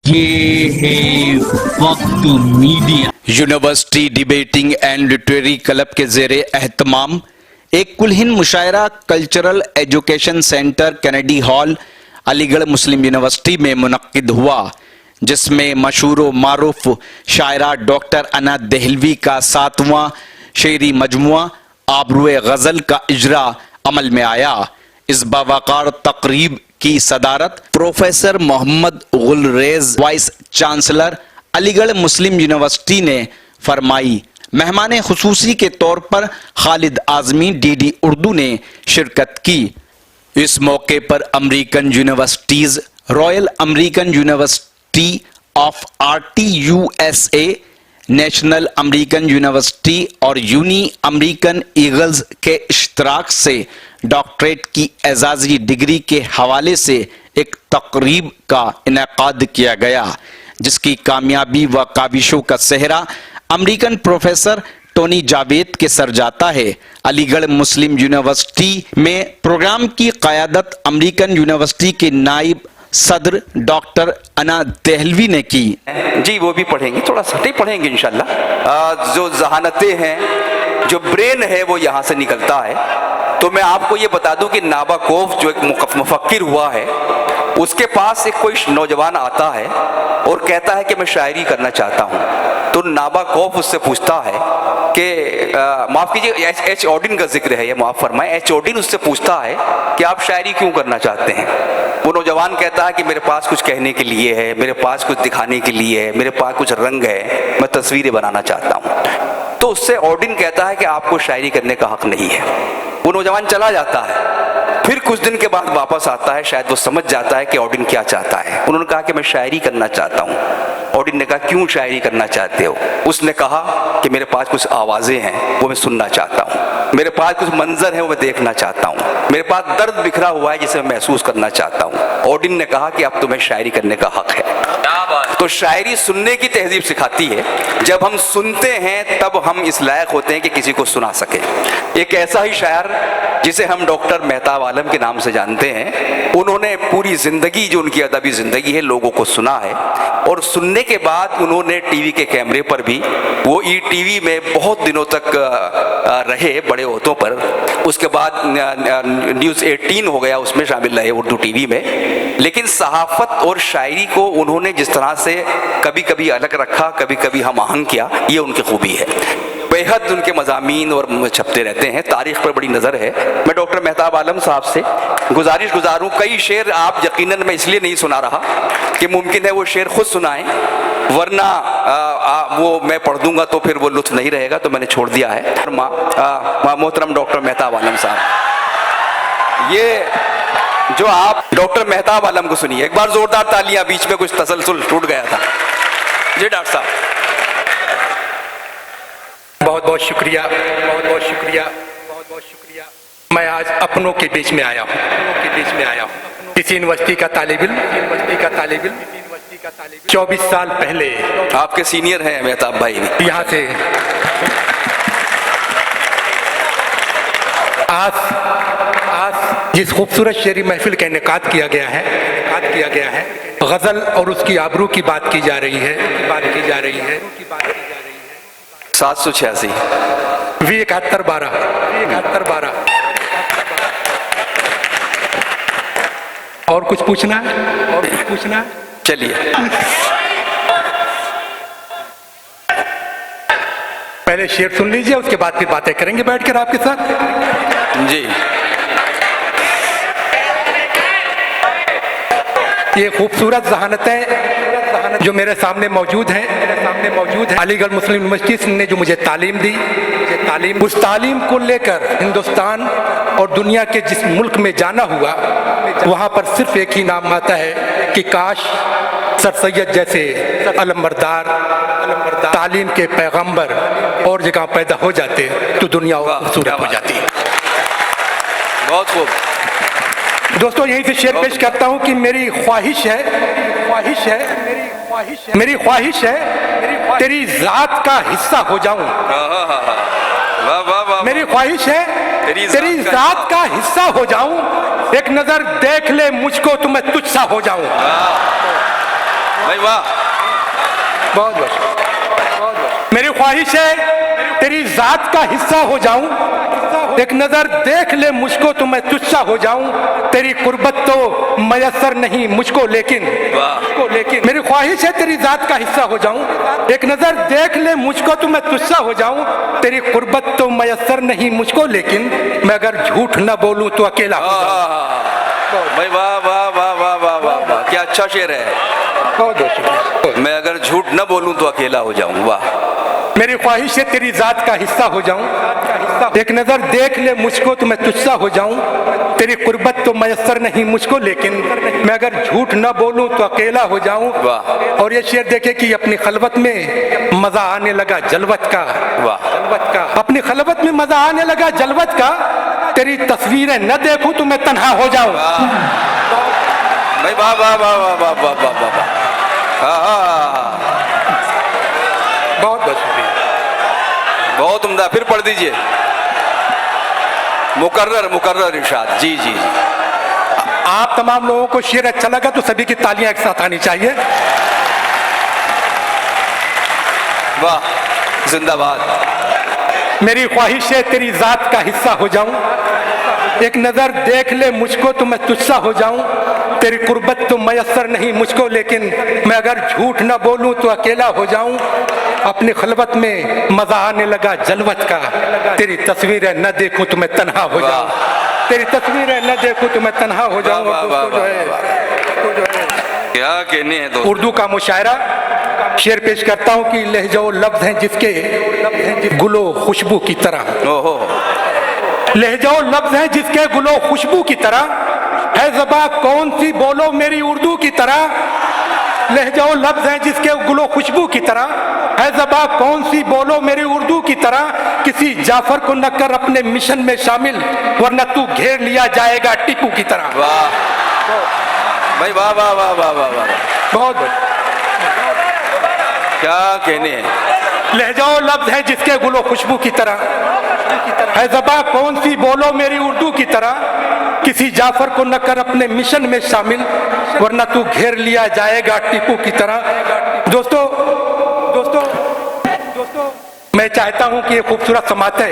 ये है Waqt media. University debating and literary club के ज़ेरे एहतमाम एक कुलहिंद मुशायरा cultural education centre Kennedy hall Aligarh Muslim university में मुनक्किद हुआ, जिसमें मशहूर व मारूफ शायरा डॉक्टर अना दहलवी का 7वां शेरी मजमुआ आबरूए गज़ल का इजरा अमल में आया। इस बावकार तकरीब की सदारत professor Mohammad Gulrez vice chancellor Aligarh Muslim university ने फरमाई। मेहमान खुसूसी के तौर पर खालिद आजमी डीडी उर्दू ने शिरकत की। इस मौके पर American universities, royal American university of RTUSA, national American university और यूनी अमेरिकन ईगल्स के इश्तराक से डॉक्टरेट की एजाजी डिग्री के हवाले से एक तकरीब का इनेकाद किया गया, जिसकी कामयाबी व काबिशों का सेहरा अमेरिकन प्रोफेसर टोनी जावेद के सर जाता है। अलीगढ़ मुस्लिम यूनिवर्सिटी में प्रोग्राम की क़यादत अमेरिकन यूनिवर्सिटी के नाइब सदर डॉक्टर अना दहलवी ने की। जी वो भी पढ़ेंगे, थोड़ा सटी पढ़ेंगे इंशाल्लाह। जो जहानतें हैं, जो ब्रेन है वो यहाँ से निकलता है। तो मैं आपको ये बता दूं कि नाबाकोफ जो एक मुफक्किर हुआ है, उसके पास एक कोई नौजवान आता है और कहता है कि मैं शायरी करना चाहता हूँ। तो नाबाकोफ उससे पूछता है कि माफ़ कीजिए, एच ऑडिन का जिक्र है ये, माफ़ फरमाएं। एच ऑडिन उससे पूछता है कि आप शायरी क्यों करना चाहते हैं। वो नौजवान कहता है कि मेरे पास कुछ कहने के लिए है, मेरे पास कुछ दिखाने के लिए है, मेरे पास कुछ रंग है, मैं तस्वीरें बनाना चाहता हूँ। तो उससे ऑडिन कहता है कि आपको शायरी करने का हक नहीं है। वो नौजवान चला जाता है। फिर कुछ दिन के बाद वापस आता है, शायद वो समझ जाता है कि ऑडिन क्या चाहता है। उन्होंने कहा कि मैं शायरी करना चाहता हूँ। ऑडिन ने कहा क्यों शायरी करना चाहते हो। उसने कहा कि मेरे पास कुछ आवाज़ें हैं, वो मैं सुनना चाहता हूँ। मेरे पास कुछ मंजर है, वो मैं देखना चाहता हूँ। मेरे पास दर्द बिखरा हुआ है जिसे मैं महसूस करना चाहता हूँ। ऑडिन ने कहा कि अब तुम्हें शायरी करने का हक है। तो शायरी सुनने की तहजीब सिखाती है। जब हम सुनते हैं तब हम इस लायक होते हैं कि किसी को सुना सके। एक ऐसा ही शायर जिसे हम डॉक्टर मेहताब आलम के नाम से जानते हैं, उन्होंने पूरी जिंदगी, जो उनकी अदबी जिंदगी है, लोगों को सुना है। और सुनने के बाद उन्होंने टीवी के कैमरे पर भी, वो ETV में बहुत दिनों तक रहे बड़े ओहदों पर। उसके बाद न्यूज़ 18 हो गया, उसमें शामिल रहे उर्दू टीवी में। लेकिन सहाफत और शायरी को उन्होंने जिस तरह से कभी कभी अलग रखा, कभी कभी हम आहंग किया, ये उनकी खूबी है। बेहद उनके मज़ामीन और छपते रहते हैं, तारीख पर बड़ी नज़र है। मैं डॉक्टर मेहताब आलम साहब से गुजारिश गुजारूँ, कई शेर आप यकीनन मैं इसलिए नहीं सुना रहा कि मुमकिन है वो शेर खुद सुनाएं, वरना वो मैं पढ़ दूंगा तो फिर वो लुत्फ नहीं रहेगा, तो मैंने छोड़ दिया है। मोहतरम डॉक्टर मेहताब आलम साहब, ये जो आप डॉक्टर मेहताब आलम को सुनिए, एक बार जोरदार तालियां। बीच में कुछ तसलसल टूट गया था। जी डॉक्टर साहब, बहुत बहुत शुक्रिया, बहुत बहुत शुक्रिया, बहुत बहुत शुक्रिया। मैं आज अपनों के बीच में आया हूँ, इस यूनिवर्सिटी का तालिब इल्म, 24 साल पहले। आपके सीनियर हैं मेहताब भाई भी। यहाँ से आज जिस खूबसूरत शेरी महफिल का इनेकाद किया गया है, गजल और उसकी आबरू की बात की जा रही है। 786 7112 और कुछ पूछना? चलिए। पहले शेर सुन लीजिए, उसके बाद फिर बातें करेंगे बैठकर आपके साथ। जी। ये खूबसूरत जहानतें जो मेरे सामने मौजूद हैं, अलीगढ़ मुस्लिम यूनिवर्सिटी ने जो मुझे तालीम दी, उस तालीम को लेकर हिंदुस्तान और दुनिया के जिस मुल्क में जाना हुआ, वहाँ पर सिर्फ एक ही नाम आता है कि काश सर सैयद जैसे अलमबरदार तालीम के पैगंबर और जगह पैदा हो जाते तो दुनिया खूबसूरत हो जाती। बहुत खूब। दोस्तों, यहीं से शेर पेश करता हूँ कि मेरी ख्वाहिश है तेरी जात का हिस्सा हो जाऊं। मेरी ख्वाहिश है तेरी जात का हिस्सा हो जाऊं। एक नजर देख ले मुझको तो मैं तुझसा हो जाऊं। भाई वाह, बहुत बहुत। मेरी ख्वाहिश है तेरी जात का हिस्सा हो जाऊं, एक नजर देख ले मुझको तो मैं तुझसा हो जाऊं, तेरी कुर्बत तो मयसर नहीं मुझको लेकिन मेरी ख्वाहिश है तेरी जात का हिस्सा हो जाऊं, एक नजर देख ले मुझको तो मैं तुझसा हो जाऊं, तेरी कुर्बत तो मयसर नहीं मुझको लेकिन मैं अगर झूठ न बोलूं तो अकेला हो जाऊं। भाई वाह वाह वाह वाह वाह वाह वाह, क्या अच्छा शेर है। बहुत बहुत शुक्रिया। मैं अगर झूठ न बोलूं तो अकेला हो जाऊं, वाह। मेरी ख्वाहिश है तेरी जात का हिस्सा हो जाऊं, एक नजर देख ले मुझको तो मैं तुझसा हो जाऊं, तेरी कुर्बत तो मयसर नहीं मुझको लेकिन मैं अगर झूठ न बोलूं तो अकेला हो जाऊं। वाह। और ये शेर देखे कि अपनी खलवत में मजा आने लगा जलवत का, वाह। जलवत का, अपनी खलवत में मजा आने लगा जलवत का, तेरी तस्वीरें न देखूं तो मैं तन्हा हो जाऊं। भाई वाह वाह वाह वाह वाह वाह वाह वाह वाह। बहुत बहुत शुक्रिया। बहुत उम्दा, फिर पढ़ दीजिए। मुकर्रर मुकर्रर इरशाद। जी जी जी। आप तमाम लोगों को शेर अच्छा लगा तो सभी की तालियां एक साथ आनी चाहिए। वाह, जिंदाबाद। मेरी ख्वाहिश है तेरी जात का हिस्सा हो जाऊं, एक नजर देख ले मुझको तो मैं तुझसा हो जाऊं, तेरी कुर्बत तो मयसर नहीं मुझको लेकिन मैं अगर झूठ न बोलूं तो अकेला हो जाऊं, अपनी खलवत में मजा आने लगा जलवत का, तेरी तस्वीरें न देखूं तो मैं तन्हा हो जाऊं, तेरी तस्वीरें न देखूं तो मैं तन्हा हो जाऊं। क्या कहने हैं दोस्त। उर्दू का मुशायरा शेर पेश करता हूं कि लहजो लफ्ज हैं जिसके गुलो खुशबू की तरह, ओहो, लहजो लफ्ज हैं जिसके गुलो खुशबू की तरह, है ज़बा कौन सी बोलो मेरी उर्दू की तरह, लहजो लफ्ज हैं जिसके गुलो खुशबू की तरह, है ज़बा कौन सी बोलो मेरी उर्दू की तरह, किसी जाफर को न कर अपने मिशन में शामिल वरना तू घेर लिया जाएगा टीपू की तरह। वाह भाई वाह वाह वाह वाह वाह वाह, बहुत बहुत। क्या कहने हैं। लहजो लफ्ज है जिसके गुलो खुशबू की तरह, है ज़बा कौन सी बोलो मेरी उर्दू की तरह, किसी जाफर को न कर अपने मिशन में शामिल वरना तू घेर लिया जाएगा टीपू की तरह। दोस्तों दोस्तों दोस्तों, मैं चाहता हूं कि ये खूबसूरत समात है,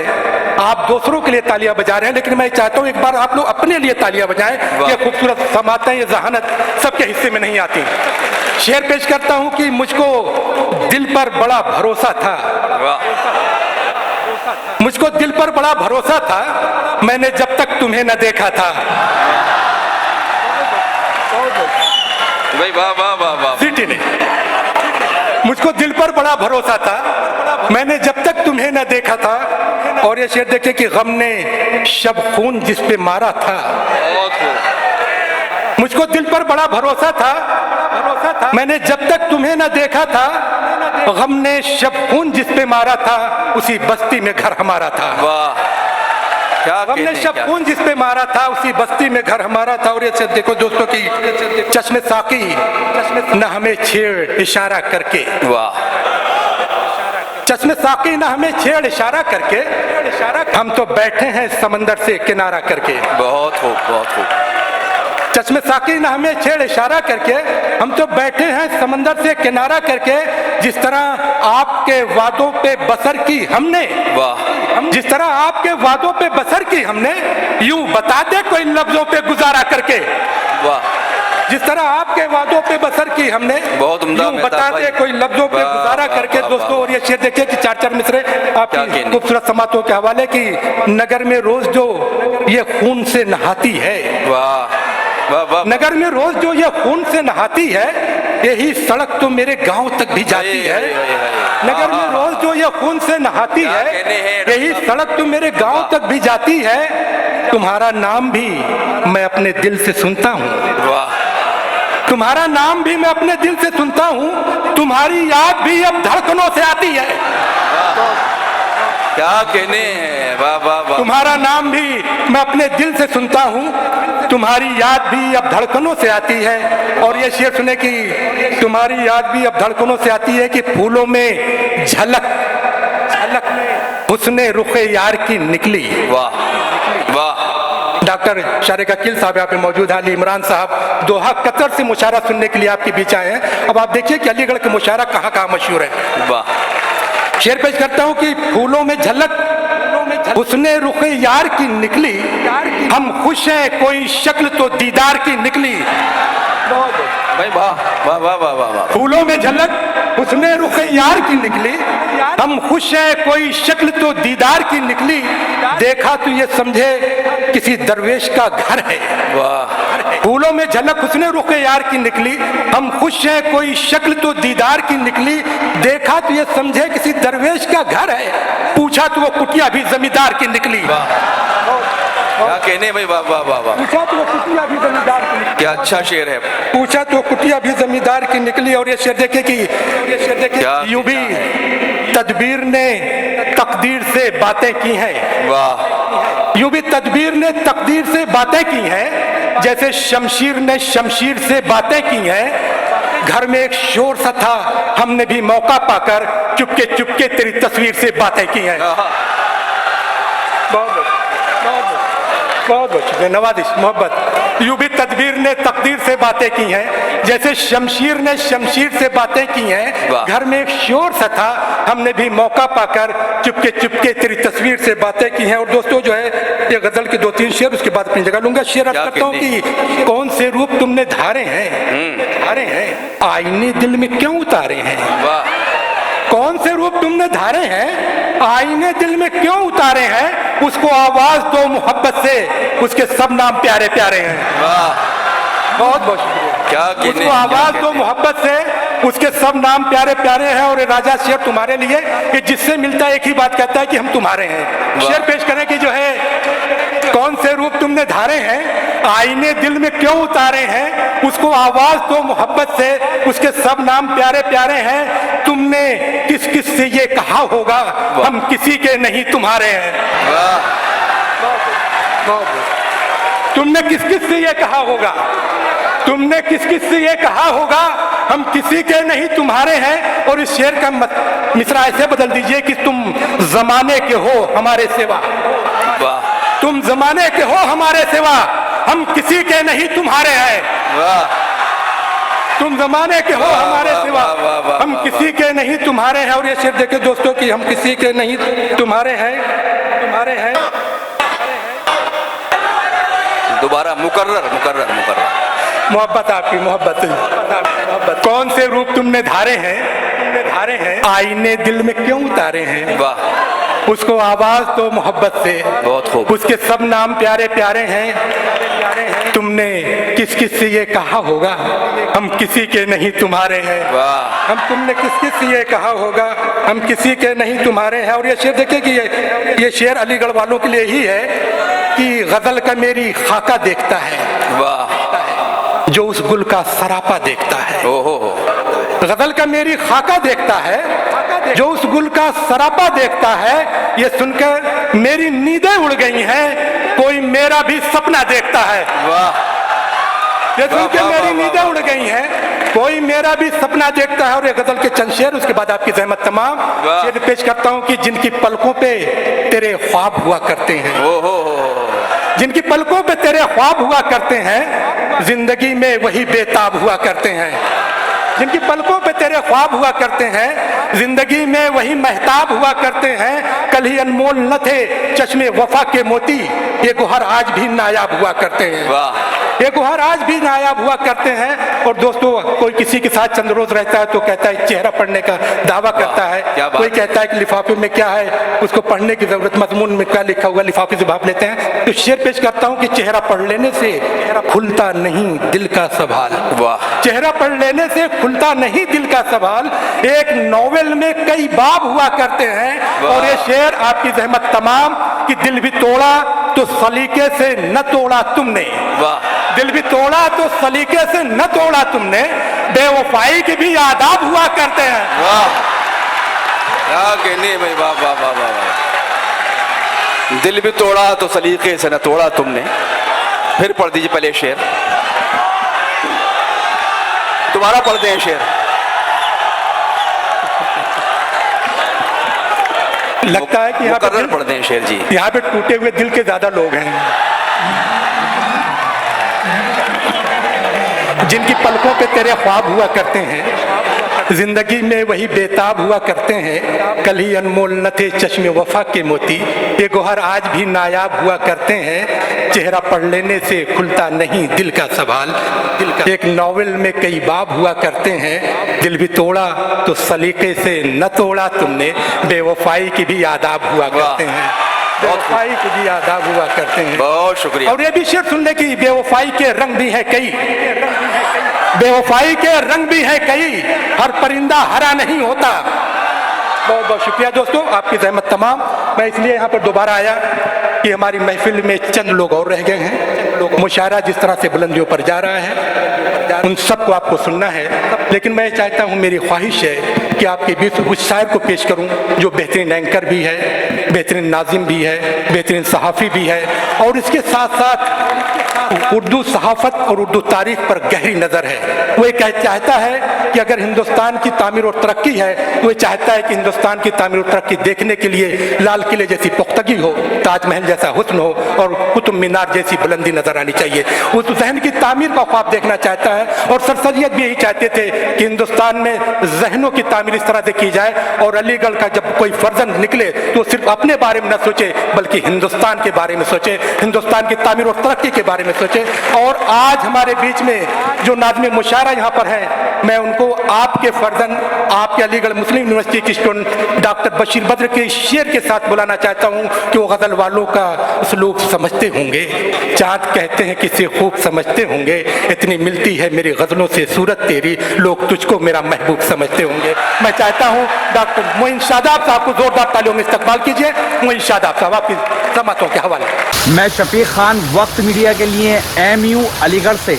आप दूसरों के लिए तालियां बजा रहे हैं लेकिन मैं चाहता हूं एक बार आप लोग अपने लिए तालियां बजाएं। ये खूबसूरत समात है, ये जहानत सबके हिस्से में नहीं आती। शेर पेश करता हूं कि मुझको दिल पर बड़ा भरोसा था, मुझको दिल पर बड़ा भरोसा था, मैंने जब तक तुम्हें न देखा था। भाई वाह वाह वाह वाह। सीटी ने मुझको दिल पर बड़ा भरोसा था, मैंने जब तक तुम्हें न देखा था। और ये शेर देखे कि गम ने शब खून जिस पे मारा था, मुझको दिल पर बड़ा भरोसा था, मैंने जब तक तुम्हें न देखा था, गम ने शब खून जिस पे मारा था उसी बस्ती में घर हमारा था। वाह, क्या गम ने शब खून जिस पे मारा था उसी बस्ती में घर हमारा था। और ये देखो दोस्तों की चश्मे साकी न हमें छेड़ इशारा करके, वाह, चश्मे साकी न हमें छेड़ इशारा करके, हम तो बैठे हैं समंदर से किनारा करके। बहुत खूब बहुत खूब। चश्मे साकी न हमें छेड़ इशारा करके, हम तो बैठे हैं समंदर से किनारा करके, जिस तरह आपके वादों पे बसर की हमने, वाह, जिस तरह आपके वादों पे बसर की हमने, यूं बता दे कोई लफ्जों पे गुजारा करके। वाह, जिस तरह आपके वादों पे बसर की हमने, बहुत उम्दा यूं बता दे कोई लफ्जों पे गुजारा करके। दोस्तों और ये शेर देखिए कि चार चार मिसरे आपकी खूबसूरत समातों के हवाले की। नगर में रोज जो ये खून से नहाती है, वाह वाह वाह, नगर में रोज जो ये खून से नहाती है, यही सड़क तो मेरे गांव तक भी जाती है। नगर में रोज जो ये खून से नहाती है, यही सड़क तो मेरे गांव तक भी जाती है। तुम्हारा नाम भी मैं अपने दिल से सुनता हूँ, वाह, तुम्हारा नाम भी मैं अपने दिल से सुनता हूँ, तुम्हारी याद भी अब धड़कनों से आती है। क्या कहने हैं। वाह वाह वाह, तुम्हारा नाम भी मैं अपने दिल से सुनता हूँ, तुम्हारी याद भी अब धड़कनों से आती है। और ये शेर सुने कि तुम्हारी याद भी अब धड़कनों से आती है कि फूलों में झलक झलक हुस्ने रुखे यार की निकली। वाह वाह, डॉक्टर शारिक अकील साहब यहाँ पे मौजूद हैं, अली इमरान साहब दोहा कतर से मुशायरा सुनने के लिए आपके बीच आए हैं। अब आप देखिए कि अलीगढ़ के मुशायरा कहाँ कहाँ मशहूर है। वाह। शेर पेश करता हूँ कि फूलों में झलक उसने रुखे यार की निकली, हम खुश हैं कोई शक्ल तो दीदार की निकली। भाई वाह वाह वाह वाह वाह वाह। फूलों में झलक उसने रुखे यार की निकली, हम खुश हैं कोई शक्ल तो दीदार की निकली। देखा तो ये समझे किसी दरवेश का घर है। वाह। फूलों में झलक उसने रुखे यार की निकली, हम खुश हैं कोई शक्ल तो दीदार की निकली। देखा तो ये समझे किसी दरवेश का घर है, पूछा तो वो कुटिया भी जमींदार की निकली। क्या कहने भाई, वाह वाह वाह वाह। पूछा तो वो कुटिया भी जमींदार की निकली। क्या अच्छा शेर है। पूछा तो कुटिया भी जमींदार की निकली। और ये शेर देखे कि यूं भी तदबीर ने तकदीर से बातें की हैं। वाह। यूं भी तदबीर ने तकदीर से बातें की हैं, जैसे शमशीर ने शमशीर से बातें की हैं। घर में एक शोर सा था, हमने भी मौका पाकर चुपके चुपके तेरी तस्वीर से बातें की हैं। बहुत बहुत नवाजिश मोहब्बत। यूं भी तदबीर ने तकदीर से बातें की हैं, जैसे शमशीर ने शमशीर से बातें की हैं। घर में एक शोर सा था, हमने भी मौका पाकर चुपके चुपके तेरी तस्वीर से बातें की हैं। और दोस्तों जो है ये गजल के 2-3 शेर, उसके बाद अपनी जगह लूंगा। शेर अर्ज करता हूँ कि कौन से रूप तुमने धारे हैं, धारे हैं आईने दिल में क्यों उतारे हैं। वाह। कौन से रूप तुमने धारे हैं, आईने दिल में क्यों उतारे हैं। उसको आवाज दो मोहब्बत से, उसके सब नाम प्यारे प्यारे हैं। वाह। बहुत बहुत शुक्रिया। क्या उसको आवाज दो मोहब्बत से, उसके सब नाम प्यारे प्यारे हैं। और राजा शेर तुम्हारे लिए कि जिससे मिलता है एक ही बात कहता है कि हम तुम्हारे हैं। शेर पेश करें कि जो है कौन से रूप तुमने धारे हैं, आईने दिल में क्यों उतारे हैं। उसको आवाज दो मोहब्बत से, उसके सब नाम प्यारे प्यारे हैं। तुमने किस किस से ये कहा होगा, हम किसी के नहीं तुम्हारे हैं। तुमने किस किस से ये कहा होगा, तुमने किस किस से ये कहा होगा, हम किसी के नहीं तुम्हारे हैं। और इस शेर का मिसरा ऐसे बदल दीजिए कि तुम जमाने के हो हमारे सिवा। वाह। तुम जमाने के हो हमारे सिवा, हम किसी के नहीं तुम्हारे हैं। वाह। तुम जमाने के हो हमारे सिवा, हम किसी के नहीं तुम्हारे हैं। और ये शेर देखे दोस्तों कि हम किसी के नहीं तुम्हारे हैं, तुम्हारे हैं। दोबारा मुकर्रर मुकर्रर मुकर्रर। मोहब्बत आपकी मोहब्बत। कौन से रूप तुमने धारे हैं, धारे हैं आईने दिल में क्यों उतारे हैं। वाह। उसको आवाज तो मोहब्बत से, बहुत खूब। उसके सब नाम प्यारे प्यारे हैं। तुमने किस किस से ये कहा होगा, हम किसी के नहीं तुम्हारे हैं। वाह। हम तुमने किस किस से ये कहा होगा, हम किसी के नहीं तुम्हारे हैं। और ये शेर देखे कि ये शेर अलीगढ़ वालों के लिए ही है कि गजल का मेरी खाका देखता है, वाह। जो उस गुल का सरापा देखता है। ओहो। गजल का मेरी खाका देखता है, जो उस गुल का सरापा देखता है। ये सुनकर मेरी नींदें उड़ गई हैं, कोई मेरा भी सपना देखता है। वाह। ये सुनकर मेरी नींदें उड़ गई हैं, कोई मेरा भी सपना देखता है। और ये गजल के चंद शेर, उसके बाद आपकी जहमत तमाम। शेर पेश करता हूँ कि जिनकी पलकों पे तेरे ख्वाब हुआ करते हैं, ओहो। जिनकी पलकों पे तेरे ख्वाब हुआ करते हैं, जिंदगी में वही बेताब हुआ करते हैं। जिनकी पलकों पे तेरे ख्वाब हुआ करते हैं, जिंदगी में वही महताब हुआ करते हैं। कल ही अनमोल न थे चश्मे वफा के मोती, ये गुहर आज भी नायाब हुआ करते हैं। वाह। ये गुहर आज भी नायाब हुआ करते हैं। और दोस्तों कोई किसी के साथ चंद रोज रहता है तो कहता है चेहरा पढ़ने का दावा करता है। कोई कहता है कि लिफाफे में क्या है, उसको पढ़ने की जरूरत, मजमून में क्या लिखा हुआ लिफाफे से भाप लेते हैं। तो शेर पेश करता हूँ कि चेहरा पढ़ लेने से खुलता नहीं दिल का सवाल। वाह। चेहरा पढ़ लेने से खुलता नहीं दिल का सवाल, एक नॉवेल में कई बाब हुआ करते हैं। और ये शेर आपकी जहमत तमाम कि दिल भी तोड़ा तो सलीके से न तोड़ा तुमने। वाह। दिल भी तोड़ा तो सलीके से न तोड़ा तुमने, बेवफाई के भी आदाब हुआ करते हैं। वाह। क्या कहने भाई, वाह वाह वाह वाह। दिल भी तोड़ा तो सलीके से न तोड़ा तुमने। फिर पढ़ दीजिए पहले शेर, दोबारा पढ़ दें शेर। लगता है कि यहाँ पे पढ़ दें शेर जी। यहाँ पे टूटे हुए दिल के ज्यादा लोग हैं। जिनकी पलकों पे तेरे ख्वाब हुआ करते हैं, जिंदगी में वही बेताब हुआ करते हैं। कल ही अनमोल न थे चश्मे वफा के मोती, ये गोहर आज भी नायाब हुआ करते हैं। चेहरा पढ़ लेने से खुलता नहीं दिल का सवाल, एक नॉवेल में कई बाब हुआ करते हैं। दिल भी तोड़ा तो सलीके से न तोड़ा तुमने, बेवफाई की भी आदाब हुआ करते हैं। बेवफाई की भी आदाब हुआ करते हैं। बहुत शुक्रिया। और ये भी शेर सुनने की, बेवफाई के रंग भी है कई, बेवफाई के रंग भी है कई, हर परिंदा हरा नहीं होता। बहुत बहुत शुक्रिया दोस्तों, आपकी जहमत तमाम। मैं इसलिए यहाँ पर दोबारा आया कि हमारी महफिल में चंद लोग और रह गए हैं। मुशायरा जिस तरह से बुलंदियों पर जा रहा है, उन सबको आपको सुनना है, लेकिन मैं चाहता हूँ, मेरी ख्वाहिश है कि आपके बीच उस शायर को पेश करूँ जो बेहतरीन एंकर भी है, बेहतरीन नाजिम भी है, बेहतरीन सहाफ़ी भी है, और इसके साथ साथ उर्दू सहाफ़त और उर्दू तारीख पर गहरी नज़र है। वो ये चाहता है कि अगर हिंदुस्तान की तामीर और तरक्की है तो ये चाहता है कि हिंदुस्तान की तामीर और तरक्की देखने के लिए लाल किले जैसी पुख्तगी हो, ताजमहल जैसा हुस्न हो और कुतुब मीनार जैसी बुलंदी नजर आनी चाहिए। उस जहन की तामीर का ख्वाब देखना चाहता है, और सर सैयद भी यही चाहते थे कि हिंदुस्तान में जहनों की तामीर इस तरह से की जाए, और अलीगढ़ का जब कोई फर्जंद निकले तो सिर्फ अपने बारे में न सोचे बल्कि हिंदुस्तान के बारे में सोचे, हिंदुस्तान की तामीर और तरक्की के बारे में सोचे। और आज हमारे बीच में जो नाज़िम मुशायरा यहाँ पर है, मैं उनको आपके फर्जन, आपके अलीगढ़ मुस्लिम यूनिवर्सिटी के स्टूडेंट डॉक्टर बशीर बद्र के शेर के साथ बुलाना चाहता हूँ कि वो गज़ल वालों का उसलूब समझते होंगे। चाँद कहते हैं किसे खूब समझते होंगे, इतनी मिलती है मेरी गज़लों से सूरत तेरी, लोग तुझको मेरा महबूब समझते होंगे। मैं चाहता हूँ डॉक्टर मोइन शादाब साहब को जोरदार तालियों में इस्तकबाल कीजिए। मोइन शादाब साहब, आपकी समातों के हवाले। मैं शफीक खान, वक्त मीडिया के लिए MU अलीगढ़ से।